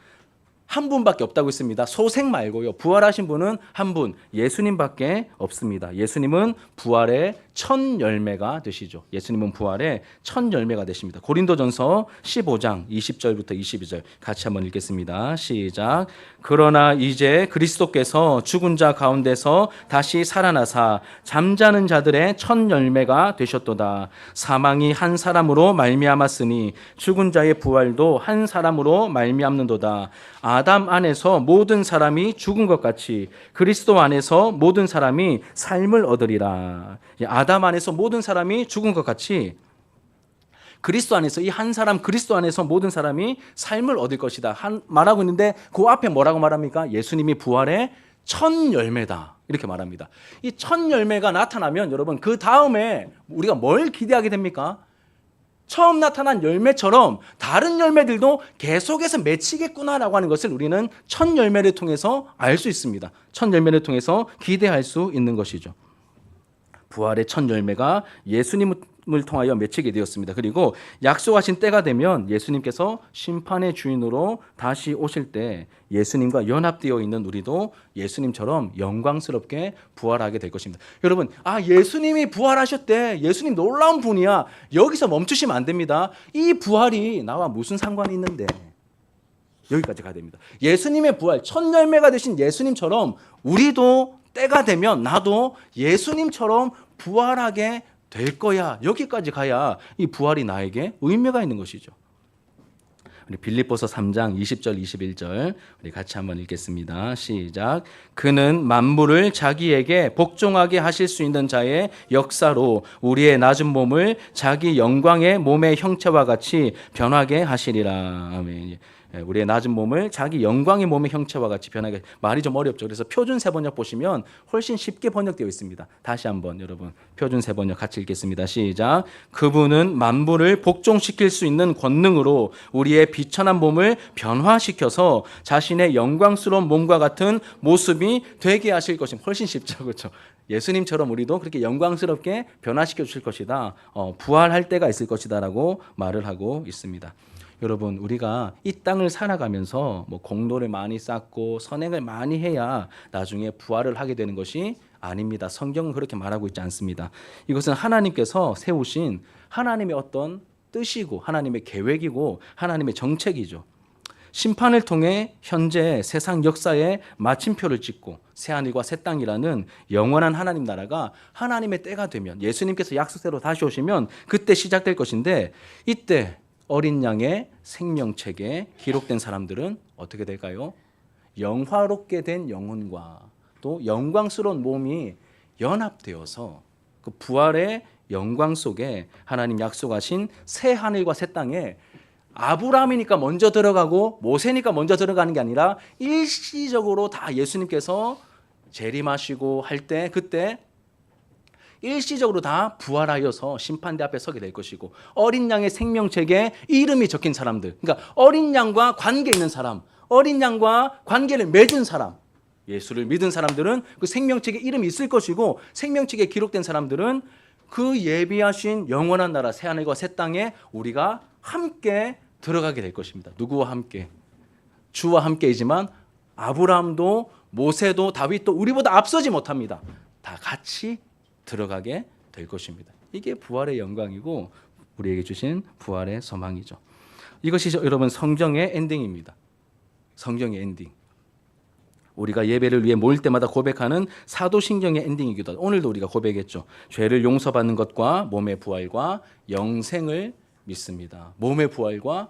한 분밖에 없다고 했습니다. 소생 말고요. 부활하신 분은 한 분, 예수님밖에 없습니다. 예수님은 부활의 첫 열매가 되시죠. 예수님은 부활의 첫 열매가 되십니다. 고린도전서 15장 20절부터 22절 같이 한번 읽겠습니다. 시작. 그러나 이제 그리스도께서 죽은 자 가운데서 다시 살아나사 잠자는 자들의 첫 열매가 되셨도다. 사망이 한 사람으로 말미암았으니 죽은 자의 부활도 한 사람으로 말미암는도다. 아담 안에서 모든 사람이 죽은 것 같이 그리스도 안에서 모든 사람이 삶을 얻으리라. 아담 안에서 모든 사람이 죽은 것 같이 그리스도 안에서, 이 한 사람 그리스도 안에서 모든 사람이 삶을 얻을 것이다 말하고 있는데, 그 앞에 뭐라고 말합니까? 예수님이 부활의 첫 열매다 이렇게 말합니다. 이 첫 열매가 나타나면 여러분, 그 다음에 우리가 뭘 기대하게 됩니까? 처음 나타난 열매처럼 다른 열매들도 계속해서 맺히겠구나라고 하는 것을 우리는 첫 열매를 통해서 알 수 있습니다. 첫 열매를 통해서 기대할 수 있는 것이죠. 부활의 첫 열매가 예수님을 통하여 맺히게 되었습니다. 그리고 약속하신 때가 되면 예수님께서 심판의 주인으로 다시 오실 때 예수님과 연합되어 있는 우리도 예수님처럼 영광스럽게 부활하게 될 것입니다. 여러분, 예수님이 부활하셨대. 예수님 놀라운 분이야. 여기서 멈추시면 안 됩니다. 이 부활이 나와 무슨 상관이 있는데? 여기까지 가야 됩니다. 예수님의 부활, 첫 열매가 되신 예수님처럼 우리도 때가 되면 나도 예수님처럼 부활하게 될 거야. 여기까지 가야 이 부활이 나에게 의미가 있는 것이죠. 우리 빌립보서 3장 20절 21절 우리 같이 한번 읽겠습니다. 시작. 그는 만물을 자기에게 복종하게 하실 수 있는 자의 역사로 우리의 낮은 몸을 자기 영광의 몸의 형체와 같이 변하게 하시리라. 아멘. 우리의 낮은 몸을 자기 영광의 몸의 형체와 같이 변하게. 말이 좀 어렵죠. 그래서 표준 세번역 보시면 훨씬 쉽게 번역되어 있습니다. 다시 한번 여러분 표준 세번역 같이 읽겠습니다. 시작. 그분은 만물을 복종시킬 수 있는 권능으로 우리의 비천한 몸을 변화시켜서 자신의 영광스러운 몸과 같은 모습이 되게 하실 것입니다. 훨씬 쉽죠, 그렇죠? 예수님처럼 우리도 그렇게 영광스럽게 변화시켜 주실 것이다. 부활할 때가 있을 것이다라고 말을 하고 있습니다. 여러분, 우리가 이 땅을 살아가면서 공로를 많이 쌓고 선행을 많이 해야 나중에 부활을 하게 되는 것이 아닙니다. 성경은 그렇게 말하고 있지 않습니다. 이것은 하나님께서 세우신 하나님의 어떤 뜻이고 하나님의 계획이고 하나님의 정책이죠. 심판을 통해 현재 세상 역사에 마침표를 찍고 새하늘과 새 땅이라는 영원한 하나님 나라가 하나님의 때가 되면, 예수님께서 약속대로 다시 오시면 그때 시작될 것인데, 이때 어린 양의 생명책에 기록된 사람들은 어떻게 될까요? 영화롭게 된 영혼과 또 영광스러운 몸이 연합되어서 그 부활의 영광 속에 하나님 약속하신 새 하늘과 새 땅에 아브라함이니까 먼저 들어가고 모세니까 먼저 들어가는 게 아니라 일시적으로 다 예수님께서 재림하시고 할 때, 그때 일시적으로 다 부활하여서 심판대 앞에 서게 될 것이고, 어린 양의 생명책에 이름이 적힌 사람들, 그러니까 어린 양과 관계 있는 사람, 어린 양과 관계를 맺은 사람, 예수를 믿은 사람들은 그 생명책에 이름이 있을 것이고, 생명책에 기록된 사람들은 그 예비하신 영원한 나라 새하늘과 새 땅에 우리가 함께 들어가게 될 것입니다. 누구와 함께? 주와 함께이지만 아브라함도 모세도 다윗도 우리보다 앞서지 못합니다. 다 같이 들어가게 될 것입니다. 이게 부활의 영광이고 우리에게 주신 부활의 소망이죠. 이것이 여러분 성경의 엔딩입니다. 성경의 엔딩. 우리가 예배를 위해 모일 때마다 고백하는 사도신경의 엔딩이기도 하다. 오늘도 우리가 고백했죠. 죄를 용서받는 것과 몸의 부활과 영생을 믿습니다. 몸의 부활과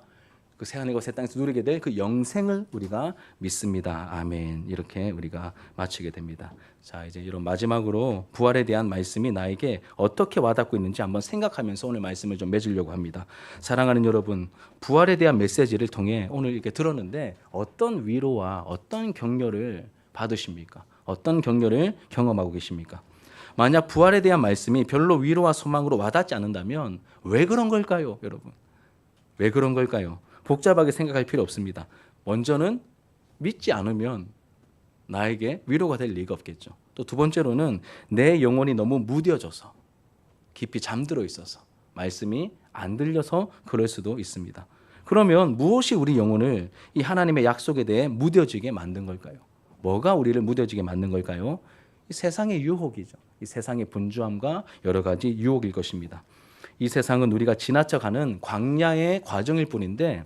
그 새하늘과 새 땅에서 누리게 될 그 영생을 우리가 믿습니다. 아멘. 이렇게 우리가 마치게 됩니다. 자, 이제 이런 마지막으로 부활에 대한 말씀이 나에게 어떻게 와닿고 있는지 한번 생각하면서 오늘 말씀을 좀 맺으려고 합니다. 사랑하는 여러분, 부활에 대한 메시지를 통해 오늘 이렇게 들었는데 어떤 위로와 어떤 격려를 받으십니까? 어떤 격려를 경험하고 계십니까? 만약 부활에 대한 말씀이 별로 위로와 소망으로 와닿지 않는다면 왜 그런 걸까요, 여러분? 왜 그런 걸까요? 복잡하게 생각할 필요 없습니다. 먼저는 믿지 않으면 나에게 위로가 될 리가 없겠죠. 또 두 번째로는 내 영혼이 너무 무뎌져서 깊이 잠들어 있어서 말씀이 안 들려서 그럴 수도 있습니다. 그러면 무엇이 우리 영혼을 이 하나님의 약속에 대해 무뎌지게 만든 걸까요? 뭐가 우리를 무뎌지게 만든 걸까요? 이 세상의 유혹이죠. 이 세상의 분주함과 여러 가지 유혹일 것입니다. 이 세상은 우리가 지나쳐가는 광야의 과정일 뿐인데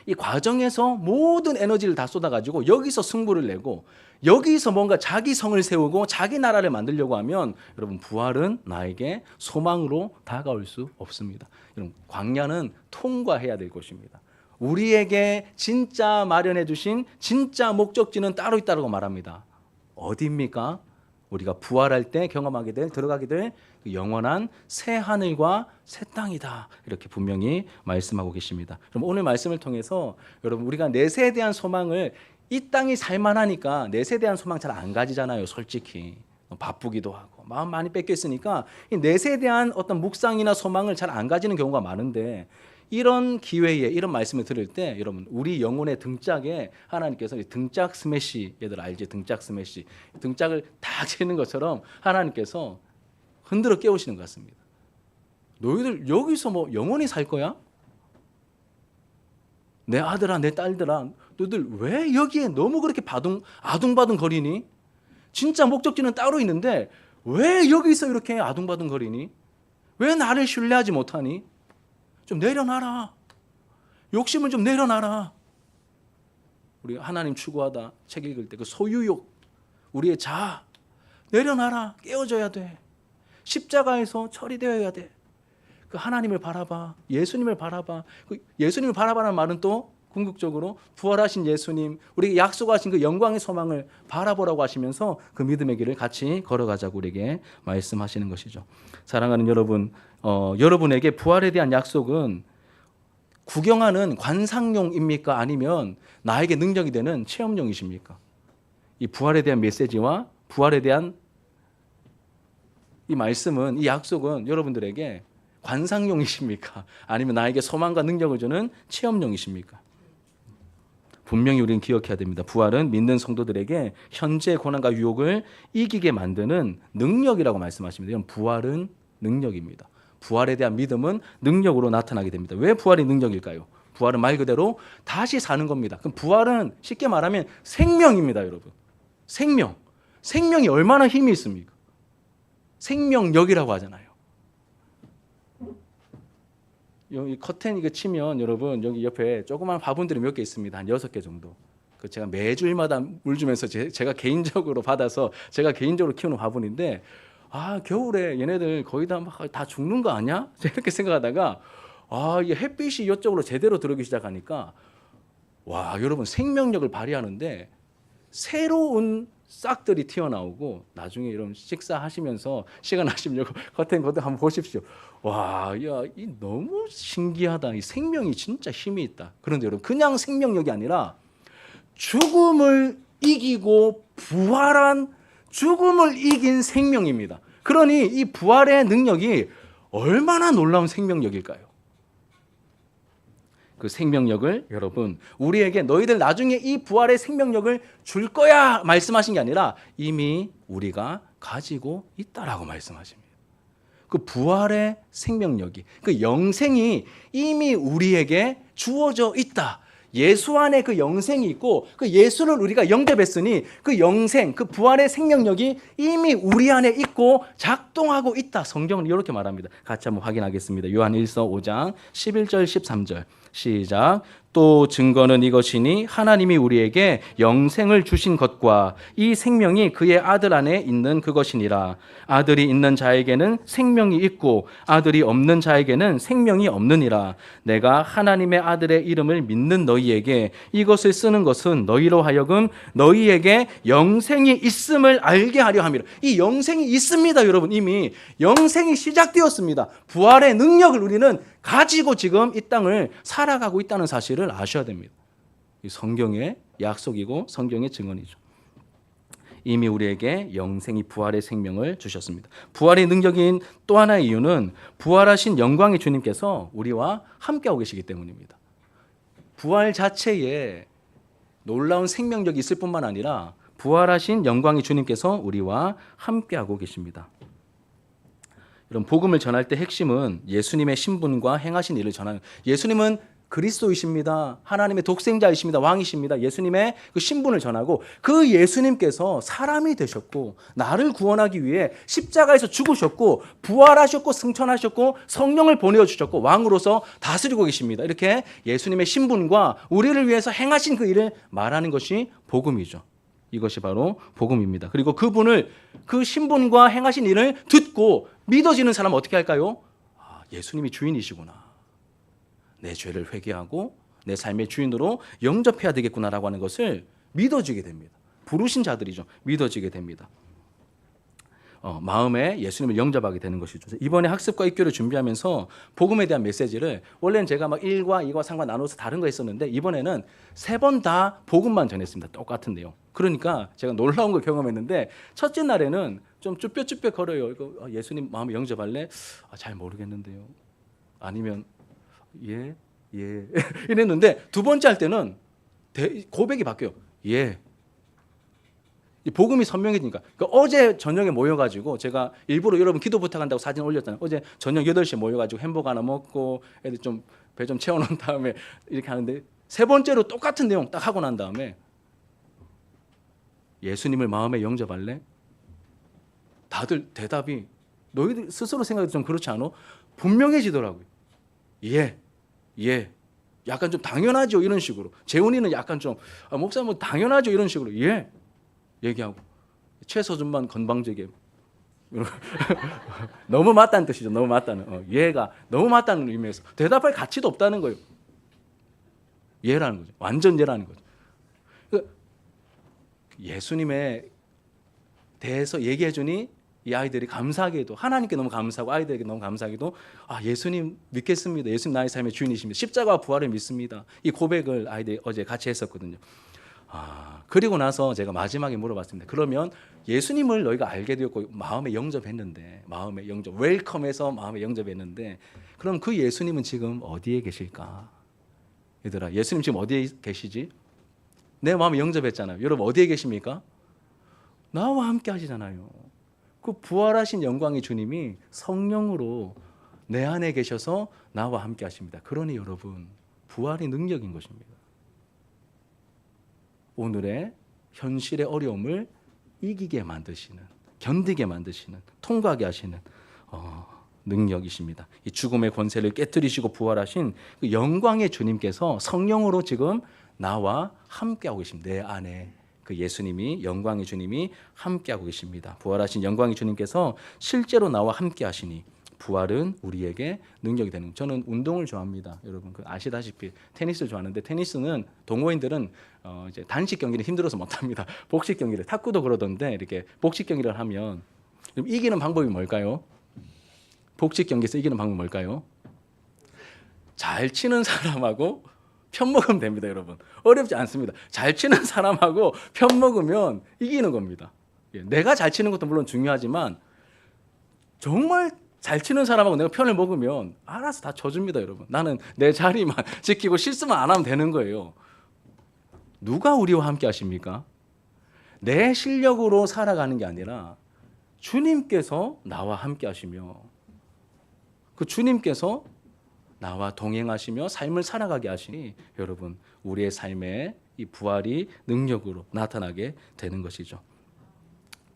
이 과정에서 모든 에너지를 다 쏟아가지고 여기서 승부를 내고 여기서 뭔가 자기 성을 세우고 자기 나라를 만들려고 하면 여러분 부활은 나에게 소망으로 다가올 수 없습니다. 여러분 광야는 통과해야 될 것입니다. 우리에게 진짜 마련해 주신 진짜 목적지는 따로 있다고 말합니다. 어디입니까? 우리가 부활할 때 경험하게 될 들어가게 될 그 영원한 새 하늘과 새 땅이다. 이렇게 분명히 말씀하고 계십니다. 그럼 오늘 말씀을 통해서 여러분 우리가 내세에 대한 소망을 이 땅이 살만하니까 내세에 대한 소망 잘 안 가지잖아요. 솔직히 바쁘기도 하고 마음 많이 뺏겨 있으니까 이 내세에 대한 어떤 묵상이나 소망을 잘 안 가지는 경우가 많은데 이런 기회에 이런 말씀을 들을 때 여러분 우리 영혼의 등짝에 하나님께서 등짝 스매시, 얘들 알지? 등짝 스매시, 등짝을 딱 치는 것처럼 하나님께서 흔들어 깨우시는 것 같습니다. 너희들 여기서 뭐 영원히 살 거야? 내 아들아, 내 딸들아, 너희들 왜 여기에 너무 그렇게 아둥바둥 거리니? 진짜 목적지는 따로 있는데 왜 여기서 이렇게 아둥바둥 거리니? 왜 나를 신뢰하지 못하니? 좀 내려놔라. 욕심을 좀 내려놔라. 우리 하나님 추구하다 책 읽을 때 그 소유욕, 우리의 자아 내려놔라. 깨어져야 돼. 십자가에서 처리되어야 돼. 그 하나님을 바라봐. 예수님을 바라봐. 그 예수님을 바라봐라는 말은 또 궁극적으로 부활하신 예수님, 우리에게 약속하신 그 영광의 소망을 바라보라고 하시면서 그 믿음의 길을 같이 걸어가자고 우리에게 말씀하시는 것이죠. 사랑하는 여러분, 여러분에게 부활에 대한 약속은 구경하는 관상용입니까? 아니면 나에게 능력이 되는 체험용이십니까? 이 부활에 대한 메시지와 부활에 대한 이 말씀은, 이 약속은 여러분들에게 관상용이십니까? 아니면 나에게 소망과 능력을 주는 체험용이십니까? 분명히 우리는 기억해야 됩니다. 부활은 믿는 성도들에게 현재의 고난과 유혹을 이기게 만드는 능력이라고 말씀하십니다. 이건 부활은 능력입니다. 부활에 대한 믿음은 능력으로 나타나게 됩니다. 왜 부활이 능력일까요? 부활은 말 그대로 다시 사는 겁니다. 그럼 부활은 쉽게 말하면 생명입니다, 여러분. 생명. 생명이 얼마나 힘이 있습니까? 생명력이라고 하잖아요. 여기 커튼 이거 치면 여러분 여기 옆에 조그만 화분들이 몇 개 있습니다. 한 6개 정도. 그 제가 매주일마다 물 주면서 제가 개인적으로 받아서 제가 개인적으로 키우는 화분인데 겨울에 얘네들 거의 다 죽는 거 아니야? 이렇게 생각하다가 이 햇빛이 이쪽으로 제대로 들어오기 시작하니까 와, 여러분 생명력을 발휘하는데 새로운 싹들이 튀어나오고 나중에 이런 식사하시면서 시간 하시면 커튼 한번 보십시오. 와, 야, 이 너무 신기하다. 이 생명이 진짜 힘이 있다. 그런데 여러분 그냥 생명력이 아니라 죽음을 이기고 부활한 죽음을 이긴 생명입니다. 그러니 이 부활의 능력이 얼마나 놀라운 생명력일까요? 그 생명력을 여러분 우리에게 너희들 나중에 이 부활의 생명력을 줄 거야 말씀하신 게 아니라 이미 우리가 가지고 있다라고 말씀하십니다. 그 부활의 생명력이, 그 영생이 이미 우리에게 주어져 있다. 예수 안에 그 영생이 있고 그 예수를 우리가 영접했으니 그 영생, 그 부활의 생명력이 이미 우리 안에 있고 작동하고 있다. 성경은 이렇게 말합니다. 같이 한번 확인하겠습니다. 요한 1서 5장 11절 13절 시작. 또 증거는 이것이니 하나님이 우리에게 영생을 주신 것과 이 생명이 그의 아들 안에 있는 그것이니라. 아들이 있는 자에게는 생명이 있고 아들이 없는 자에게는 생명이 없느니라. 내가 하나님의 아들의 이름을 믿는 너희에게 이것을 쓰는 것은 너희로 하여금 너희에게 영생이 있음을 알게 하려 함이라. 이 영생이 있습니다, 여러분. 이미 영생이 시작되었습니다. 부활의 능력을 우리는 가지고 지금 이 땅을 살아가고 있다는 사실을 아셔야 됩니다. 이 성경의 약속이고 성경의 증언이죠. 이미 우리에게 영생이 부활의 생명을 주셨습니다. 부활의 능력인 또 하나의 이유는 부활하신 영광의 주님께서 우리와 함께하고 계시기 때문입니다. 부활 자체에 놀라운 생명력이 있을 뿐만 아니라 부활하신 영광의 주님께서 우리와 함께하고 계십니다. 이런 복음을 전할 때 핵심은 예수님의 신분과 행하신 일을 전하는, 예수님은 그리스도이십니다. 하나님의 독생자이십니다. 왕이십니다. 예수님의 그 신분을 전하고 그 예수님께서 사람이 되셨고 나를 구원하기 위해 십자가에서 죽으셨고 부활하셨고 승천하셨고 성령을 보내주셨고 왕으로서 다스리고 계십니다. 이렇게 예수님의 신분과 우리를 위해서 행하신 그 일을 말하는 것이 복음이죠. 이것이 바로 복음입니다. 그리고 그분을, 그 신분과 행하신 일을 듣고 믿어지는 사람은 어떻게 할까요? 예수님이 주인이시구나. 내 죄를 회개하고 내 삶의 주인으로 영접해야 되겠구나라고 하는 것을 믿어지게 됩니다. 부르신 자들이죠. 믿어지게 됩니다. 마음에 예수님을 영접하게 되는 것이죠. 이번에 학습과 입교를 준비하면서 복음에 대한 메시지를, 원래는 제가 막 1과 2과 3과 나눠서 다른 거 했었는데 이번에는 3번 다 복음만 전했습니다. 똑같은 내용. 그러니까 제가 놀라운 걸 경험했는데 첫째 날에는 좀 쭈뼛쭈뼛 걸어요. 이거 예수님 마음에 영접할래? 잘 모르겠는데요. 아니면 예 이랬는데 두 번째 할 때는 고백이 바뀌어요. 예. 복음이 선명해지니까. 그러니까 어제 저녁에 모여가지고 제가 일부러 여러분 기도 부탁한다고 사진 올렸잖아요. 어제 저녁 8시에 모여가지고 햄버거 하나 먹고 애들 좀 배 좀 채워놓은 다음에 이렇게 하는데 세 번째로 똑같은 내용 딱 하고 난 다음에 예수님을 마음에 영접할래? 다들 대답이 너희들 스스로 생각해도 좀 그렇지 않아? 분명해지더라고요. 예. 약간 좀 당연하죠 이런 식으로. 재훈이는 약간 좀 목사님 뭐 당연하죠 이런 식으로 예 얘기하고, 최서준만 건방지게 너무 맞다는 뜻이죠. 너무 맞다는 예가 너무 맞다는 의미에서 대답할 가치도 없다는 거예요. 예라는 거죠. 완전 예라는 거죠. 예수님에 대해서 얘기해 주니 이 아이들이 감사하게도, 하나님께 너무 감사하고 아이들에게 너무 감사하게도 예수님 믿겠습니다. 예수님 나의 삶의 주인이십니다. 십자가와 부활을 믿습니다. 이 고백을 아이들이 어제 같이 했었거든요. 그리고 나서 제가 마지막에 물어봤습니다. 그러면 예수님을 너희가 알게 되었고 마음에 영접했는데, 마음에 영접, 웰컴해서 마음에 영접했는데 그럼 그 예수님은 지금 어디에 계실까? 얘들아, 예수님 지금 어디에 계시지? 내 마음에 영접했잖아요. 여러분 어디에 계십니까? 나와 함께 하시잖아요. 그 부활하신 영광의 주님이 성령으로 내 안에 계셔서 나와 함께 하십니다. 그러니 여러분, 부활이 능력인 것입니다. 오늘의 현실의 어려움을 이기게 만드시는, 견디게 만드시는, 통과하게 하시는 능력이십니다. 이 죽음의 권세를 깨뜨리시고 부활하신 그 영광의 주님께서 성령으로 지금 나와 함께하고 계십니다. 내 안에 그 예수님이, 영광의 주님이 함께하고 계십니다. 부활하신 영광의 주님께서 실제로 나와 함께하시니 부활은 우리에게 능력이 되는. 저는 운동을 좋아합니다. 여러분 아시다시피 테니스를 좋아하는데, 테니스는 동호인들은 이제 단식 경기는 힘들어서 못합니다. 복식 경기를, 탁구도 그러던데 이렇게 복식 경기를 하면 그럼 이기는 방법이 뭘까요? 복식 경기에서 이기는 방법이 뭘까요? 잘 치는 사람하고 편 먹으면 됩니다, 여러분. 어렵지 않습니다. 잘 치는 사람하고 편 먹으면 이기는 겁니다. 내가 잘 치는 것도 물론 중요하지만 정말 잘 치는 사람하고 내가 편을 먹으면 알아서 다 져줍니다, 여러분. 나는 내 자리만 지키고 실수만 안 하면 되는 거예요. 누가 우리와 함께 하십니까? 내 실력으로 살아가는 게 아니라 주님께서 나와 함께 하시며 그 주님께서 나와 동행하시며 삶을 살아가게 하시니 여러분 우리의 삶에 이 부활이 능력으로 나타나게 되는 것이죠.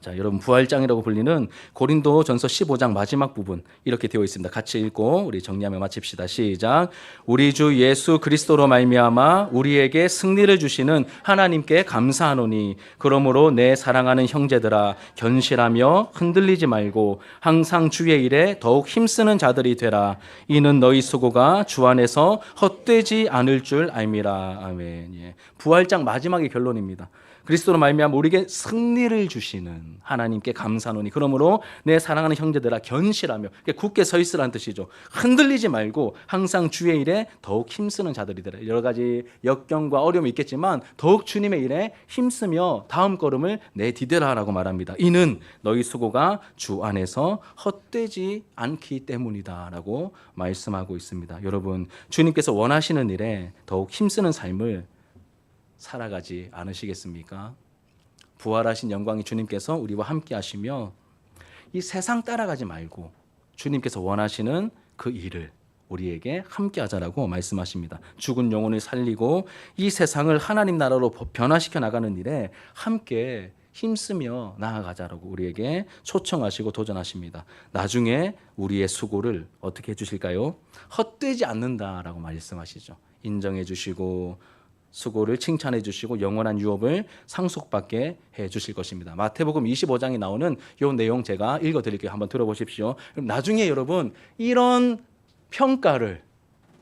자, 여러분 부활장이라고 불리는 고린도전서 15장 마지막 부분 이렇게 되어 있습니다. 같이 읽고 우리 정리하며 마칩시다. 시작. 우리 주 예수 그리스도로 말미암아 우리에게 승리를 주시는 하나님께 감사하노니 그러므로 내 사랑하는 형제들아 견실하며 흔들리지 말고 항상 주의 일에 더욱 힘쓰는 자들이 되라. 이는 너희 수고가 주 안에서 헛되지 않을 줄 알미라. 아멘. 예. 부활장 마지막의 결론입니다. 그리스도로 말미암아 우리에게 승리를 주시는 하나님께 감사하노니 그러므로 내 사랑하는 형제들아 견실하며 굳게 서 있으라는 뜻이죠. 흔들리지 말고 항상 주의 일에 더욱 힘쓰는 자들이 되라. 여러 가지 역경과 어려움이 있겠지만 더욱 주님의 일에 힘쓰며 다음 걸음을 내디뎌라라고 말합니다. 이는 너희 수고가 주 안에서 헛되지 않기 때문이다라고 말씀하고 있습니다. 여러분 주님께서 원하시는 일에 더욱 힘쓰는 삶을 살아가지 않으시겠습니까? 부활하신 영광의 주님께서 우리와 함께 하시며 이 세상 따라가지 말고 주님께서 원하시는 그 일을 우리에게 함께 하자라고 말씀하십니다. 죽은 영혼을 살리고 이 세상을 하나님 나라로 변화시켜 나가는 일에 함께 힘쓰며 나아가자라고 우리에게 초청하시고 도전하십니다. 나중에 우리의 수고를 어떻게 해주실까요? 헛되지 않는다라고 말씀하시죠. 인정해 주시고 수고를 칭찬해 주시고 영원한 유업을 상속받게 해 주실 것입니다. 마태복음 25장에 나오는 이 내용 제가 읽어드릴게요. 한번 들어보십시오. 나중에 여러분 이런 평가를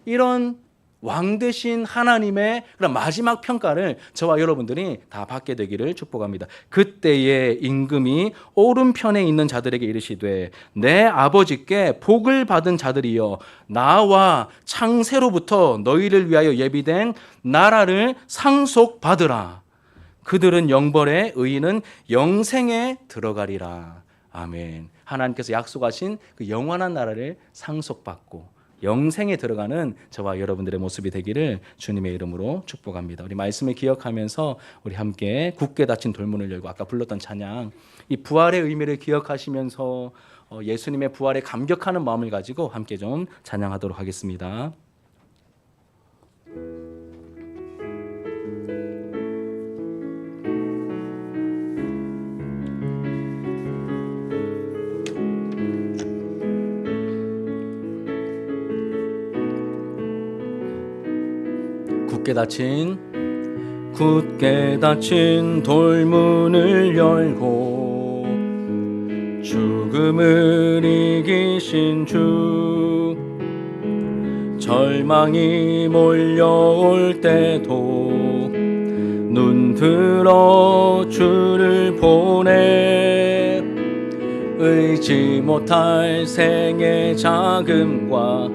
이런 왕 되신 하나님의 그런 마지막 평가를 저와 여러분들이 다 받게 되기를 축복합니다. 그때에 임금이 오른편에 있는 자들에게 이르시되 내 아버지께 복을 받은 자들이여 나와 창세로부터 너희를 위하여 예비된 나라를 상속받으라. 그들은 영벌에 의인은 영생에 들어가리라. 아멘. 하나님께서 약속하신 그 영원한 나라를 상속받고 영생에 들어가는 저와 여러분들의 모습이 되기를 주님의 이름으로 축복합니다. 우리 말씀을 기억하면서 우리 함께 굳게 닫힌 돌문을 열고 아까 불렀던 찬양 이 부활의 의미를 기억하시면서 예수님의 부활에 감격하는 마음을 가지고 함께 좀 찬양하도록 하겠습니다. 굳게 닫힌 돌문을 열고 죽음을 이기신 주 절망이 몰려올 때도 눈 들어 주를 보내 의지 못할 생의 자금과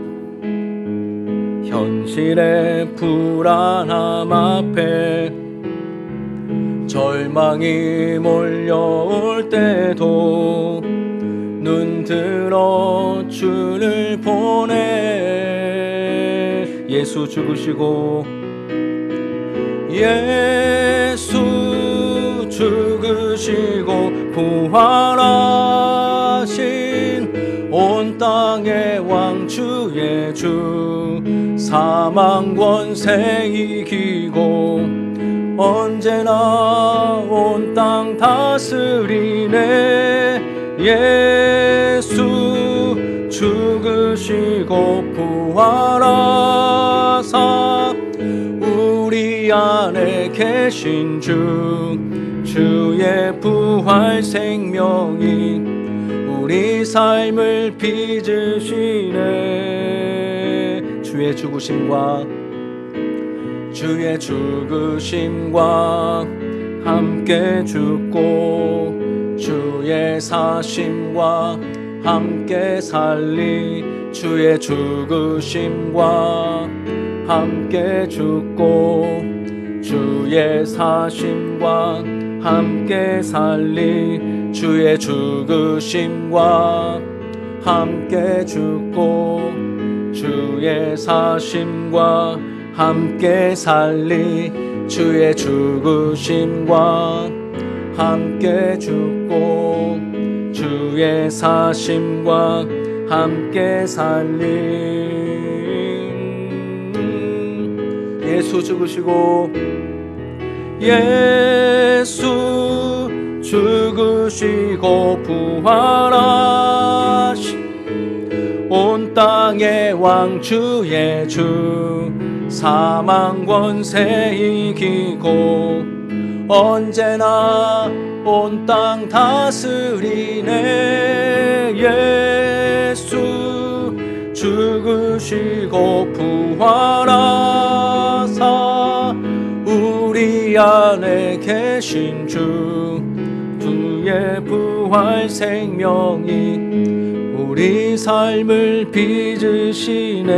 현실의 불안함 앞에 절망이 몰려올 때도 눈 들어 주를 보내 예수 죽으시고 예수 죽으시고 부활하신 온 땅의 왕 주의 주 사망 권세 이기고 언제나 온 땅 다스리네 예수 죽으시고 부활하사 우리 안에 계신 주 주의 부활 생명이 우리 삶을 빚으시네 주의 죽으심과 함께 죽고 주의 사심과 함께 살리 주의 죽으심과 함께 죽고 주의 사심과 함께 살리 주의 죽으심과 함께 죽고 주의 사심과 함께 살리 주의 죽으심과 함께 죽고 주의 사심과 함께 살림. 예수 죽으시고 예수 죽으시고 부활하신 온 땅의 왕 주의 주 사망 권세 이기고 언제나 온 땅 다스리네. 예수 죽으시고 부활하사 우리 안에 계신 주 주의 부활 생명이 우리 삶을 빚으시네.